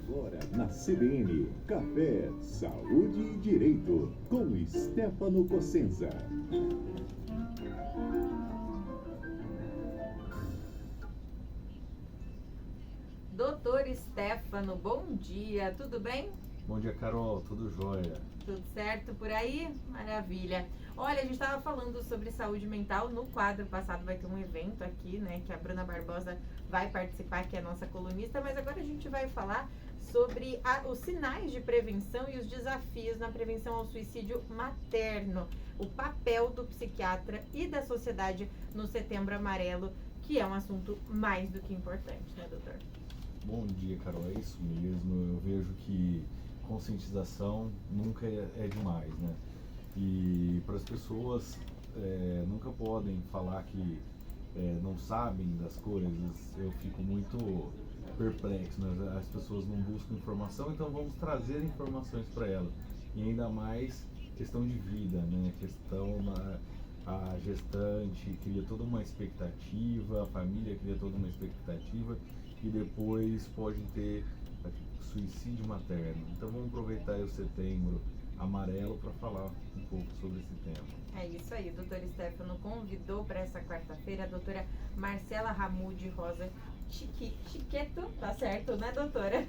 Agora na CBN, Café, Saúde e Direito, com Stefano Cossenza. Doutor Stefano, bom dia, tudo bem? Bom dia, Carol, tudo jóia? Tudo certo por aí? Maravilha. Olha, a gente estava falando sobre saúde mental. No quadro passado vai ter um evento aqui, né, que a Bruna Barbosa vai participar, que é a nossa colunista, mas agora a gente vai falar sobre os sinais de prevenção e os desafios na prevenção ao suicídio materno, o papel do psiquiatra e da sociedade no Setembro Amarelo, que é um assunto mais do que importante, né, doutor? Bom dia, Carol, é isso mesmo. Eu vejo que conscientização nunca é demais, né? E para as pessoas nunca podem falar que não sabem das coisas. Eu fico muito perplexo, né? As pessoas não buscam informação, então vamos trazer informações para elas. E ainda mais questão de vida, né? A gestante cria toda uma expectativa, a família cria toda uma expectativa e depois pode ter suicídio materno. Então vamos aproveitar o Setembro Amarelo para falar um pouco sobre esse tema. É isso aí, o doutor Stefano convidou para essa quarta-feira a doutora Marcela Ramude Rosa Chiqueto, tá certo, né, doutora?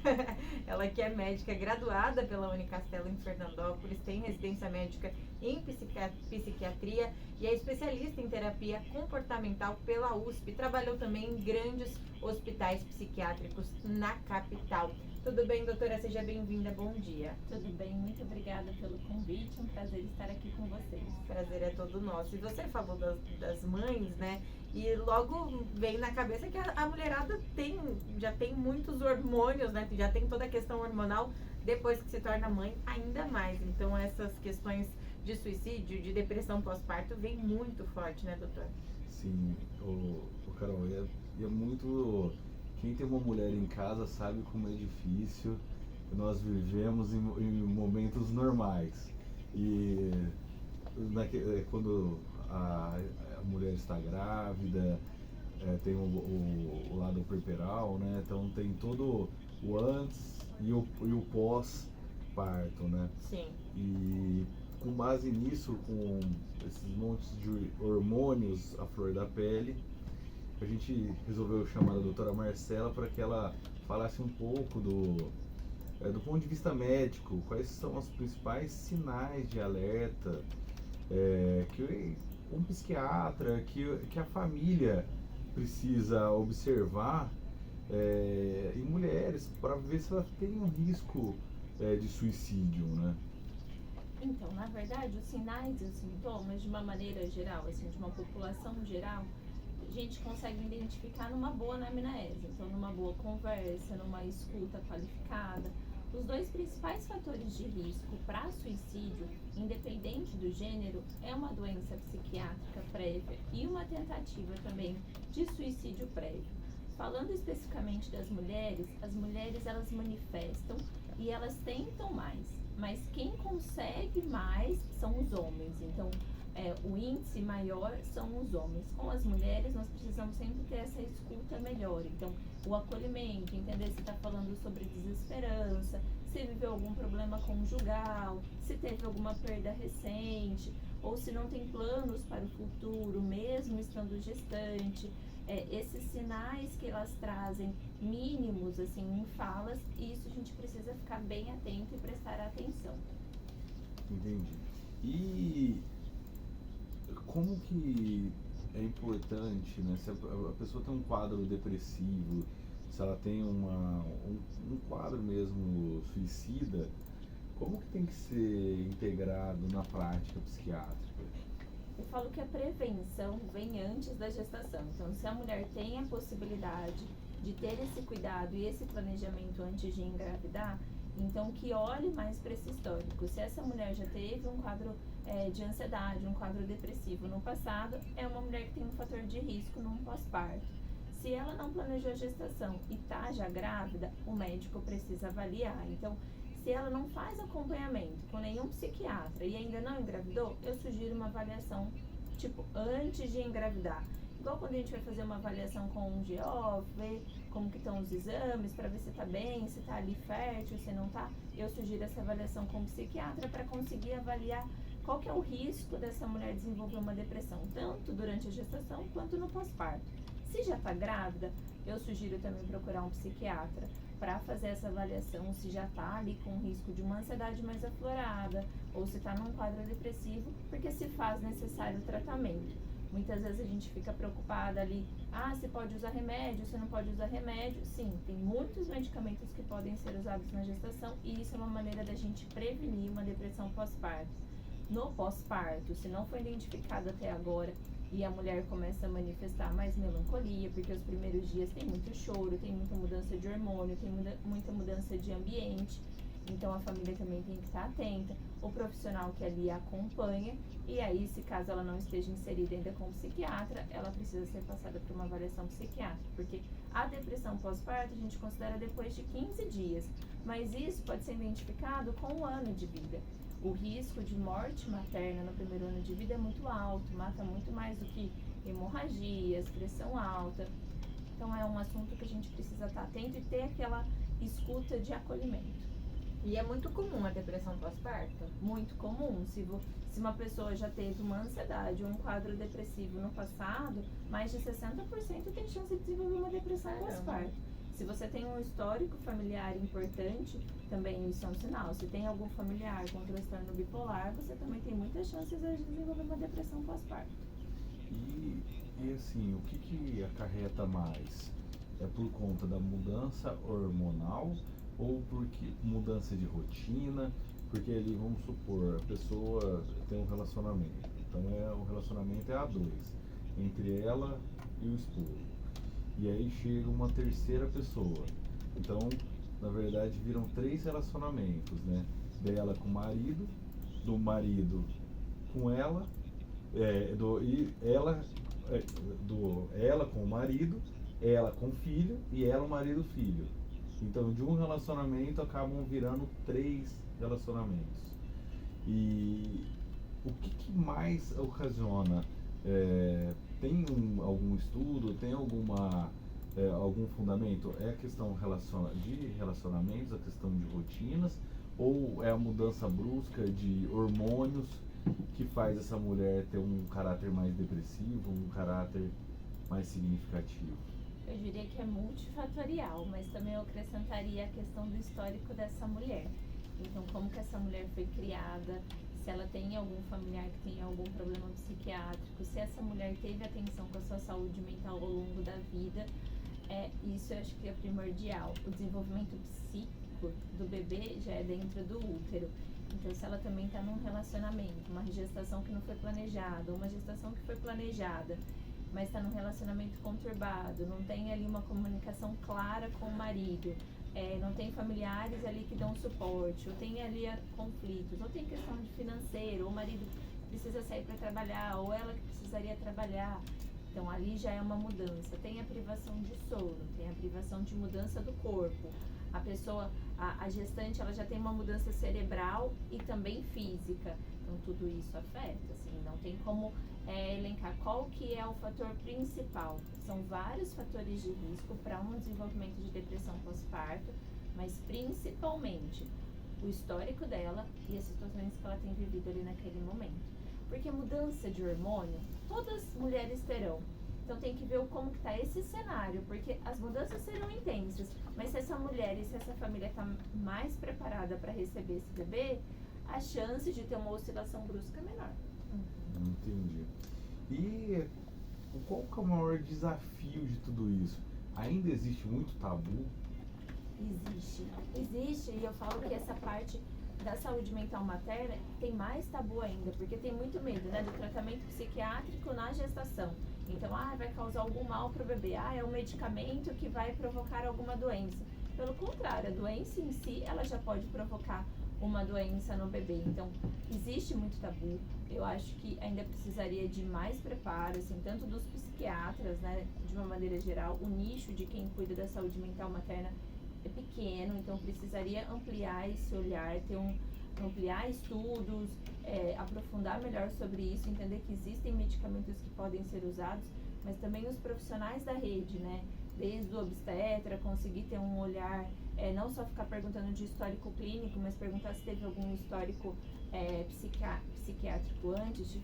Ela que é médica graduada pela Unicastelo em Fernandópolis, tem residência médica em psiquiatria e é especialista em terapia comportamental pela USP. Trabalhou também em grandes hospitais psiquiátricos na capital. Tudo bem, doutora? Seja bem-vinda, bom dia. Tudo bem, muito obrigada pelo convite, um prazer estar aqui com vocês. O prazer é todo nosso. E você falou das mães, né? E logo vem na cabeça que a mulherada já tem muitos hormônios, né? Já tem toda a questão hormonal, depois que se torna mãe, ainda mais. Então essas questões de suicídio, de depressão pós-parto, vem muito forte, né, doutor? Sim, o Carol, é muito... Quem tem uma mulher em casa sabe como é difícil. Nós vivemos em momentos normais. E quando a mulher está grávida, tem o lado puerperal, né? Então tem todo o antes e o pós-parto, né? Sim. E com base nisso, com esses montes de hormônios à flor da pele, a gente resolveu chamar a doutora Marcela para que ela falasse um pouco do ponto de vista médico, quais são os principais sinais de alerta que um psiquiatra, que a família precisa observar em mulheres para ver se elas têm um risco de suicídio, né? Então, na verdade, os sinais e os sintomas, de uma maneira geral, assim, de uma população geral, a gente consegue identificar numa boa anamnese, então numa boa conversa, numa escuta qualificada. Os dois principais fatores de risco para suicídio, independente do gênero, é uma doença psiquiátrica prévia e uma tentativa também de suicídio prévio. Falando especificamente das mulheres, as mulheres elas manifestam e elas tentam mais, mas quem consegue mais são os homens. Então, o índice maior são os homens. Com as mulheres, nós precisamos sempre ter essa escuta melhor. Então, o acolhimento, entender se está falando sobre desesperança, se viveu algum problema conjugal, se teve alguma perda recente, ou se não tem planos para o futuro, mesmo estando gestante. Esses sinais que elas trazem mínimos, assim, em falas, isso a gente precisa ficar bem atento e prestar atenção. Entendi. E como que é importante, né? Se a pessoa tem um quadro depressivo, se ela tem um quadro mesmo suicida, como que tem que ser integrado na prática psiquiátrica? Eu falo que a prevenção vem antes da gestação. Então, se a mulher tem a possibilidade de ter esse cuidado e esse planejamento antes de engravidar, então que olhe mais para esse histórico. Se essa mulher já teve um quadro de ansiedade, um quadro depressivo no passado, é uma mulher que tem um fator de risco num pós-parto. Se ela não planejou a gestação e está já grávida, o médico precisa avaliar. Então, se ela não faz acompanhamento com nenhum psiquiatra e ainda não engravidou, eu sugiro uma avaliação, tipo, antes de engravidar. igual quando a gente vai fazer uma avaliação com um GO, ver como que estão os exames, para ver se está bem, se está ali fértil, se não está, eu sugiro essa avaliação com o psiquiatra para conseguir avaliar qual que é o risco dessa mulher desenvolver uma depressão, tanto durante a gestação quanto no pós-parto. Se já está grávida, eu sugiro também procurar um psiquiatra para fazer essa avaliação, se já está ali com risco de uma ansiedade mais aflorada ou se está num quadro depressivo, porque se faz necessário o tratamento. Muitas vezes a gente fica preocupada ali, se pode usar remédio, se não pode usar remédio. Sim, tem muitos medicamentos que podem ser usados na gestação e isso é uma maneira da gente prevenir uma depressão pós-parto. No pós-parto, se não foi identificado até agora e a mulher começa a manifestar mais melancolia, porque os primeiros dias tem muito choro, tem muita mudança de hormônio, tem muita mudança de ambiente, então a família também tem que estar atenta, o profissional que ali a acompanha, e aí se caso ela não esteja inserida ainda com o psiquiatra, ela precisa ser passada por uma avaliação psiquiátrica, porque a depressão pós-parto a gente considera depois de 15 dias, mas isso pode ser identificado com 1 ano de vida. O risco de morte materna no primeiro ano de vida é muito alto, mata muito mais do que hemorragias, pressão alta. Então é um assunto que a gente precisa estar atento e ter aquela escuta de acolhimento. E é muito comum a depressão pós-parto? Muito comum. Se uma pessoa já teve uma ansiedade ou um quadro depressivo no passado, mais de 60% tem chance de desenvolver uma depressão pós-parto. Se você tem um histórico familiar importante, também isso é um sinal. Se tem algum familiar com transtorno bipolar, você também tem muitas chances de desenvolver uma depressão pós-parto. E assim, o que acarreta mais? É por conta da mudança hormonal ou porque mudança de rotina? Porque ali, vamos supor, a pessoa tem um relacionamento. Então o relacionamento é A2, entre ela e o esposo. E aí chega uma terceira pessoa. Então, na verdade, viram 3 relacionamentos, né? Dela com o marido, do marido com ela, ela com o marido, ela com o filho e ela o marido-filho. Então, de um relacionamento acabam virando 3 relacionamentos. E o que mais ocasiona? Tem algum estudo, tem algum fundamento? É a questão de relacionamentos, a questão de rotinas, ou é a mudança brusca de hormônios que faz essa mulher ter um caráter mais depressivo, um caráter mais significativo? Eu diria que é multifatorial, mas também eu acrescentaria a questão do histórico dessa mulher. Então, como que essa mulher foi criada, se ela tem algum familiar que tem algum problema psiquiátrico, se essa mulher teve atenção com a sua saúde mental ao longo da vida, isso eu acho que é primordial. O desenvolvimento psíquico do bebê já é dentro do útero. Então, se ela também está num relacionamento, uma gestação que não foi planejada, uma gestação que foi planejada, mas está num relacionamento conturbado, não tem ali uma comunicação clara com o marido, não tem familiares ali que dão suporte, ou tem ali conflitos, ou tem questão de financeiro, ou o marido precisa sair para trabalhar, ou ela que precisaria trabalhar. Então ali já é uma mudança. Tem a privação de sono, tem a privação de mudança do corpo. A pessoa, a gestante, ela já tem uma mudança cerebral e também física. Então tudo isso afeta, assim, não tem como elencar qual que é o fator principal. São vários fatores de risco para um desenvolvimento de depressão pós-parto, mas principalmente o histórico dela e as situações que ela tem vivido ali naquele momento. Porque mudança de hormônio, todas as mulheres terão. Então tem que ver como que está esse cenário, porque as mudanças serão intensas, mas se essa mulher e se essa família está mais preparada para receber esse bebê, a chance de ter uma oscilação brusca é menor. Entendi. E qual que é o maior desafio de tudo isso? Ainda existe muito tabu? Existe, e eu falo que essa parte da saúde mental materna tem mais tabu ainda, porque tem muito medo, né, do tratamento psiquiátrico na gestação. Então, vai causar algum mal para o bebê, é um medicamento que vai provocar alguma doença. Pelo contrário, a doença em si, ela já pode provocar uma doença no bebê. Então, existe muito tabu. Eu acho que ainda precisaria de mais preparo, assim, tanto dos psiquiatras, né, de uma maneira geral. O nicho de quem cuida da saúde mental materna é pequeno, então precisaria ampliar esse olhar, ampliar estudos, aprofundar melhor sobre isso, entender que existem medicamentos que podem ser usados, mas também os profissionais da rede, né? Desde o obstetra, conseguir ter um olhar, não só ficar perguntando de histórico clínico, mas perguntar se teve algum histórico psiquiátrico antes, se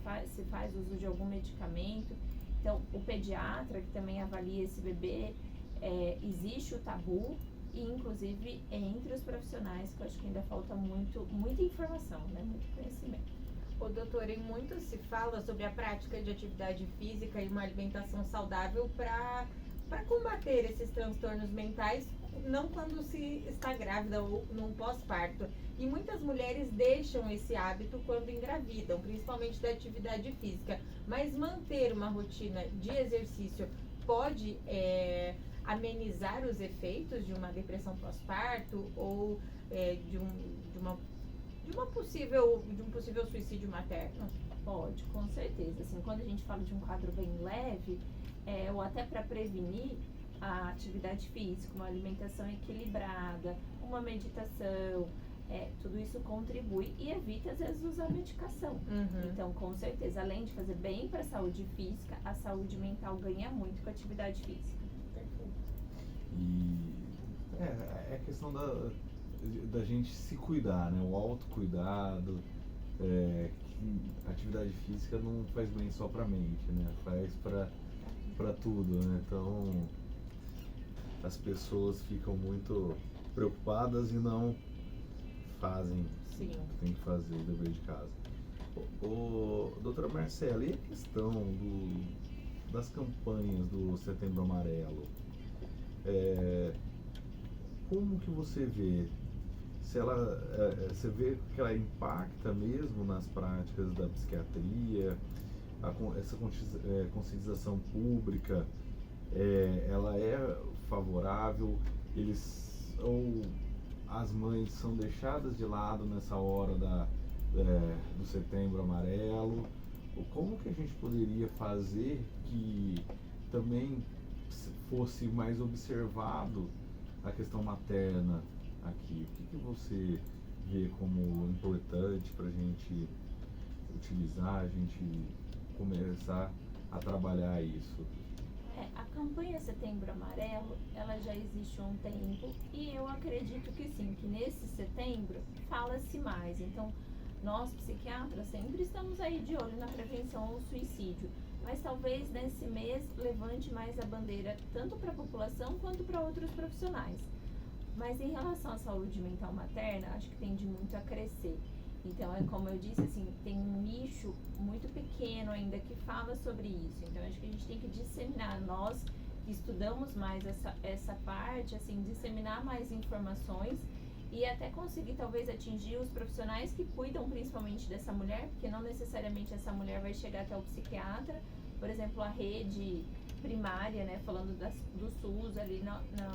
faz uso de algum medicamento. Então, o pediatra, que também avalia esse bebê, existe o tabu, e inclusive entre os profissionais, que eu acho que ainda falta muita informação, né? Muito conhecimento. Ô, doutora, e muito se fala sobre a prática de atividade física e uma alimentação saudável para combater esses transtornos mentais, não quando se está grávida ou num pós-parto. E muitas mulheres deixam esse hábito quando engravidam, principalmente da atividade física. Mas manter uma rotina de exercício pode amenizar os efeitos de uma depressão pós-parto ou de um possível suicídio materno? Pode, com certeza. Assim, quando a gente fala de um quadro bem leve, ou até para prevenir, a atividade física, uma alimentação equilibrada, uma meditação, tudo isso contribui e evita, às vezes, usar medicação. Uhum. Então, com certeza, além de fazer bem para a saúde física, a saúde mental ganha muito com a atividade física. E é questão da gente se cuidar, né? O autocuidado, que a atividade física não faz bem só pra mente, né? Faz pra tudo, né? Então, as pessoas ficam muito preocupadas e não fazem Sim. o que tem que fazer, o dever de casa. Doutora Marcela, e a questão das campanhas do Setembro Amarelo? Como que você vê? Se você vê que ela impacta mesmo nas práticas da psiquiatria, essa conscientização pública, ela é favorável? Ou as mães são deixadas de lado nessa hora do Setembro Amarelo? Ou como que a gente poderia fazer que também fosse mais observado a questão materna aqui? O que você vê como importante para a gente utilizar, a gente começar a trabalhar isso? A campanha Setembro Amarelo, ela já existe há um tempo e eu acredito que sim, que nesse setembro fala-se mais. Então, nós psiquiatras sempre estamos aí de olho na prevenção ao suicídio, mas talvez nesse mês levante mais a bandeira tanto para a população quanto para outros profissionais. Mas em relação à saúde mental materna, acho que tende muito a crescer. Então, como eu disse, assim, tem um nicho muito pequeno ainda que fala sobre isso. Então, acho que a gente tem que disseminar, nós que estudamos mais essa parte, assim, disseminar mais informações e até conseguir talvez atingir os profissionais que cuidam principalmente dessa mulher, porque não necessariamente essa mulher vai chegar até o psiquiatra. Por exemplo, a rede primária, né, falando do SUS ali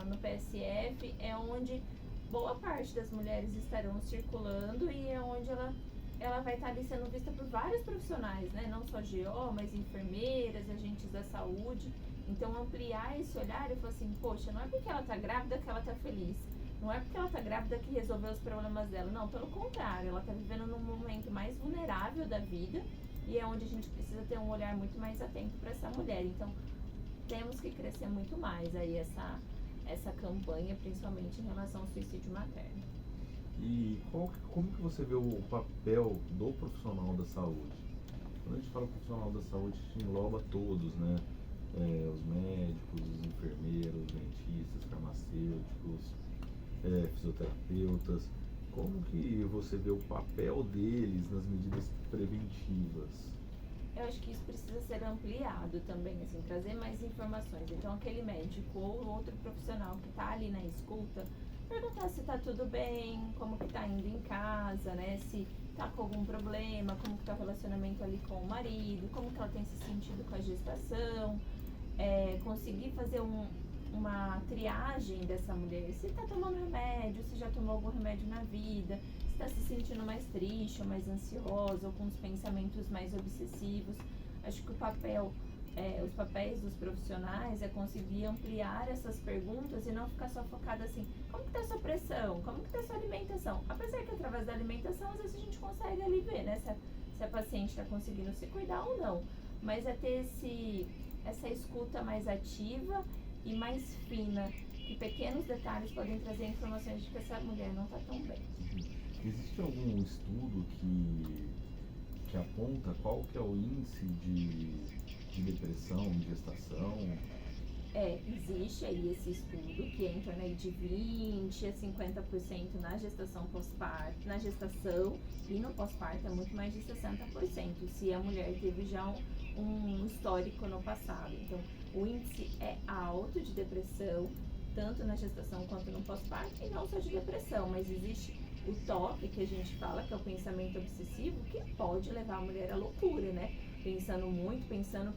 no PSF, é onde boa parte das mulheres estarão circulando e é onde ela vai estar ali sendo vista por vários profissionais, né? Não só GO, mas enfermeiras, agentes da saúde. Então, ampliar esse olhar e falar assim, poxa, não é porque ela está grávida que ela está feliz. Não é porque ela está grávida que resolveu os problemas dela. Não, pelo contrário, ela está vivendo num momento mais vulnerável da vida e é onde a gente precisa ter um olhar muito mais atento para essa mulher. Então, temos que crescer muito mais aí essa campanha, principalmente em relação ao suicídio materno. E como que você vê o papel do profissional da saúde? Quando a gente fala profissional da saúde, a gente engloba todos, né? Os médicos, os enfermeiros, dentistas, farmacêuticos, fisioterapeutas. Como que você vê o papel deles nas medidas preventivas? Eu acho que isso precisa ser ampliado também, assim, trazer mais informações. Então, aquele médico ou outro profissional que está ali na escuta, perguntar se está tudo bem, como que está indo em casa, né? Se está com algum problema, como que está o relacionamento ali com o marido, como que ela tem se sentido com a gestação, conseguir fazer uma triagem dessa mulher, se está tomando remédio, se já tomou algum remédio na vida, se está se sentindo mais triste ou mais ansiosa ou com os pensamentos mais obsessivos. Acho que os papéis dos profissionais é conseguir ampliar essas perguntas e não ficar só focada assim, como que está a sua pressão, como que está a sua alimentação? Apesar que através da alimentação às vezes a gente consegue ali ver, né, se a paciente está conseguindo se cuidar ou não, mas é ter essa escuta mais ativa e mais fina, que pequenos detalhes podem trazer informações de que essa mulher não está tão bem. Existe algum estudo que aponta qual que é o índice de depressão em gestação? Existe aí esse estudo que é em torno aí de 20 a 50% na gestação pós-parto, na gestação, e no pós-parto é muito mais de 60%, se a mulher teve já um histórico no passado. Então, o índice é alto de depressão, tanto na gestação quanto no pós-parto, e não só de depressão, mas existe o TOC, que a gente fala, que é o pensamento obsessivo, que pode levar a mulher à loucura, né? Pensando muito,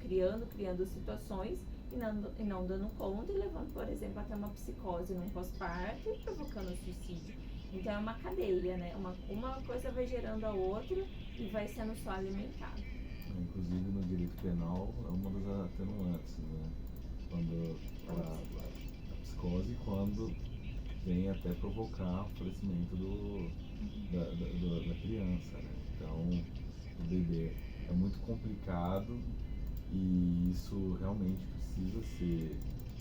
criando situações e não dando conta e levando, por exemplo, até uma psicose num pós-parto e provocando suicídio. Então é uma cadeia, né? Uma coisa vai gerando a outra e vai sendo só alimentada. Inclusive no direito penal é uma das atenuantes, né? Quando a psicose, quando vem até provocar o falecimento da criança, né? Então o bebê é muito complicado e isso realmente precisa ser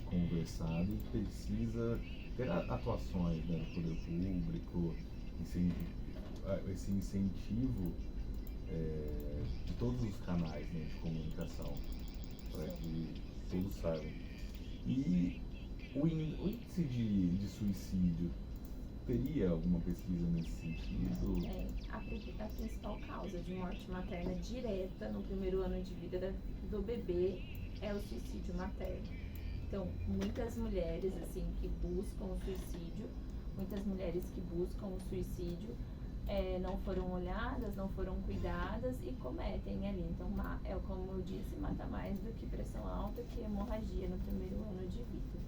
conversado e precisa ter atuações, né, do poder público, esse incentivo de todos os canais, né, de comunicação, para que todos saibam. E o índice de suicídio, teria alguma pesquisa nesse sentido? A principal causa de morte materna direta no primeiro ano de vida do bebê é o suicídio materno. Então, muitas mulheres assim que buscam o suicídio, não foram olhadas, não foram cuidadas e cometem ali. Então, como eu disse, mata mais do que pressão alta, que hemorragia no primeiro ano de vida.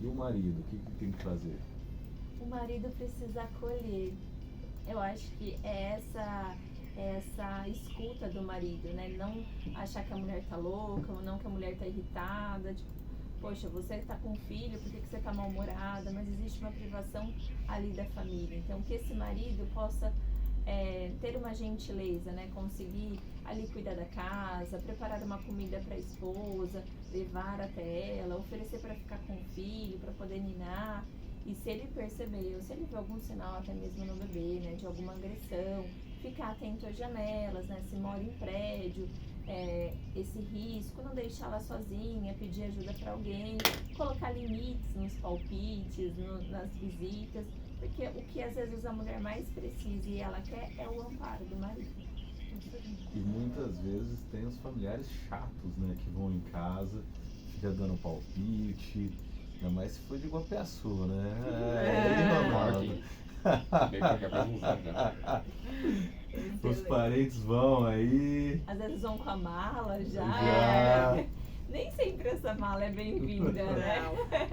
E o marido, o que tem que fazer? O marido precisa acolher. Eu acho que é essa escuta do marido, né? Não achar que a mulher tá louca, ou não que a mulher tá irritada. Tipo, poxa, você tá com um filho, por que você tá mal-humorada? Mas existe uma privação ali da família. Então, que esse marido possa ter uma gentileza, né? Conseguir ali cuidar da casa, preparar uma comida para a esposa, levar até ela, oferecer para ficar com o filho, para poder ninar. E se ele perceber, ou se ele ver algum sinal até mesmo no bebê, né, de alguma agressão, ficar atento às janelas, né, se mora em prédio, esse risco, não deixá-la sozinha, pedir ajuda para alguém, colocar limites nos palpites, nas visitas, porque o que às vezes a mulher mais precisa e ela quer é o amparo do marido. E muitas vezes tem os familiares chatos, né, que vão em casa, fica dando palpite. Ainda mais se for de Guapiaçu, né? Os parentes vão aí. Às vezes vão com a mala já. Nem sempre essa mala é bem-vinda, né?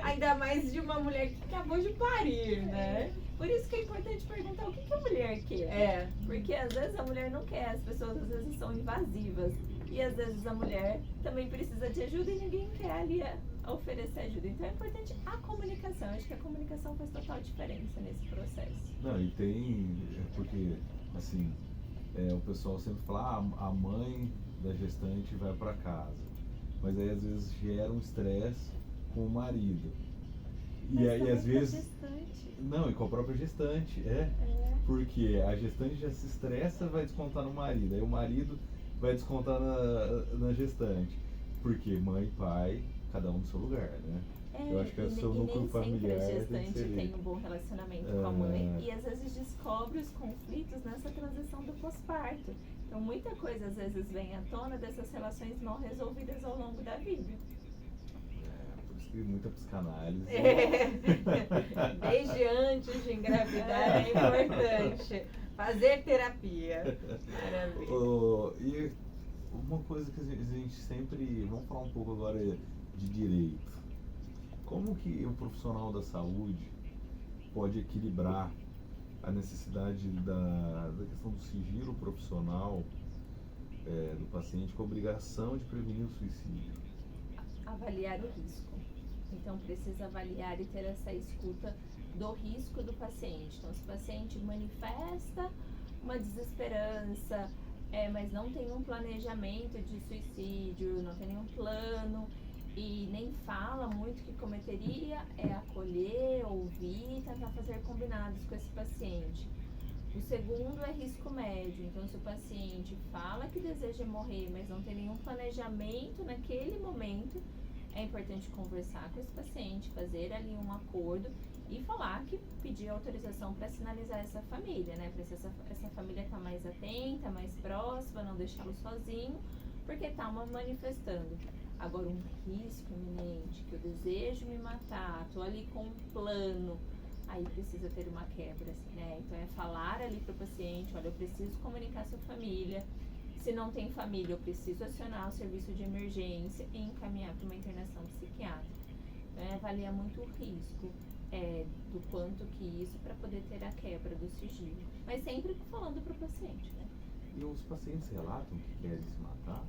Ainda mais de uma mulher que acabou de parir, né? Por isso que é importante perguntar o que a mulher quer. Porque às vezes a mulher não quer, as pessoas às vezes são invasivas. E às vezes a mulher também precisa de ajuda e ninguém quer ali oferecer ajuda. Então é importante a comunicação. Eu acho que a comunicação faz total diferença nesse processo. Não, e tem, porque assim, o pessoal sempre fala, a mãe da gestante vai para casa. Mas aí às vezes gera um estresse com o marido. E aí às vezes... Gestante. Não, e com a própria gestante, Porque a gestante já se estressa, vai descontar no marido. Aí o marido vai descontar na gestante. Porque mãe e pai, cada um no seu lugar, né? Eu acho que é o seu núcleo familiar. A gestante tem um bom relacionamento com a mãe e às vezes descobre os conflitos nessa transição do pós-parto. Então muita coisa às vezes vem à tona dessas relações mal resolvidas ao longo da vida. Por isso que muita psicanálise. Desde antes de engravidar é importante fazer terapia. Maravilha. E uma coisa que a gente sempre... Vamos falar um pouco agora de direito. Como que o profissional da saúde pode equilibrar a necessidade da questão do sigilo profissional do paciente com a obrigação de prevenir o suicídio? Avaliar o risco. Então precisa avaliar e ter essa escuta do risco do paciente. Então se o paciente manifesta uma desesperança, mas não tem um planejamento de suicídio, não tem nenhum plano, e nem fala muito o que cometeria, é acolher, ouvir e tentar fazer combinados com esse paciente. O segundo é risco médio, então se o paciente fala que deseja morrer, mas não tem nenhum planejamento naquele momento, é importante conversar com esse paciente, fazer ali um acordo e falar que pedir autorização para sinalizar essa família, né? Para essa família estar mais atenta, mais próxima, não deixá-lo sozinho, porque está manifestando. Agora, um risco iminente, que eu desejo me matar, estou ali com um plano, aí precisa ter uma quebra, assim, né? Então é falar ali para o paciente, olha, eu preciso comunicar a sua família, se não tem família, eu preciso acionar o serviço de emergência e encaminhar para uma internação psiquiátrica. Então é avaliar muito o risco do quanto que isso para poder ter a quebra do sigilo. Mas sempre falando para o paciente, né? E os pacientes relatam que querem se matar?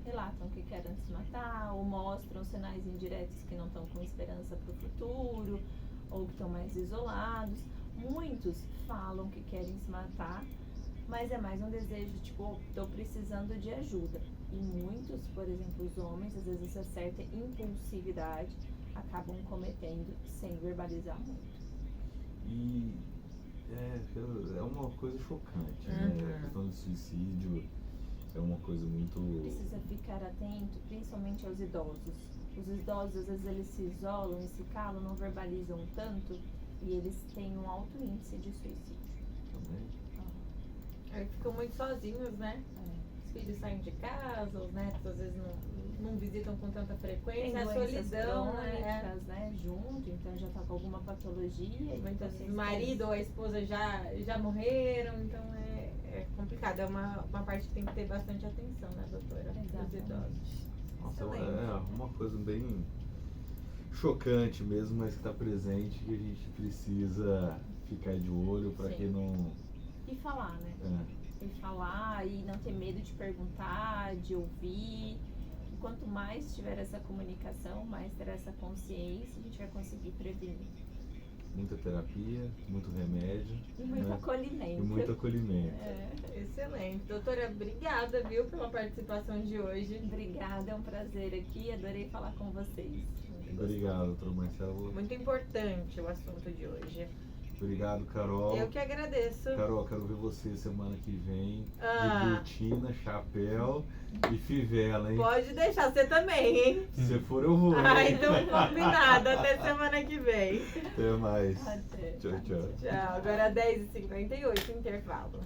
Relatam que querem se matar, ou mostram sinais indiretos que não estão com esperança para o futuro, ou que estão mais isolados. Muitos falam que querem se matar, mas é mais um desejo, tipo, estou precisando de ajuda. E muitos, por exemplo, os homens, às vezes essa certa impulsividade, acabam cometendo sem verbalizar muito. E é uma coisa chocante, né? A questão do suicídio é uma coisa muito... Precisa ficar atento, principalmente aos idosos. Os idosos, às vezes, eles se isolam e se calam, não verbalizam tanto, e eles têm um alto índice de suicídio. Também. Aí ficam muito sozinhos, né? Os filhos saem de casa, os netos às vezes não visitam com tanta frequência. Tem A doenças solidão, né? crônicas, né? Junto, então já tá com alguma patologia. Muitas então, vezes o marido ou a esposa já morreram, então é complicado. É uma parte que tem que ter bastante atenção, né, doutora? Dos Exatamente. idosos. Nossa, Excelente. é uma coisa bem chocante mesmo, mas que está presente, que a gente precisa ficar de olho para Sim. que não... E falar, né? É. E falar e não ter medo de perguntar, de ouvir. E quanto mais tiver essa comunicação, mais terá essa consciência, a gente vai conseguir prevenir. Muita terapia, muito remédio. E muito né? acolhimento. E muito acolhimento. Excelente. Doutora, obrigada, viu, pela participação de hoje. Obrigada, é um prazer aqui, adorei falar com vocês. Obrigado, doutora Marcela. Muito importante o assunto de hoje. Obrigado, Carol. Eu que agradeço. Carol, quero ver você semana que vem Ah. de botina, chapéu e fivela, hein? Pode deixar, você também, hein? Se você for, eu vou. Ah, hein? então combinado. Até semana que vem. Até mais. Até. Tchau, tchau. Tchau. Agora 10h58, intervalo.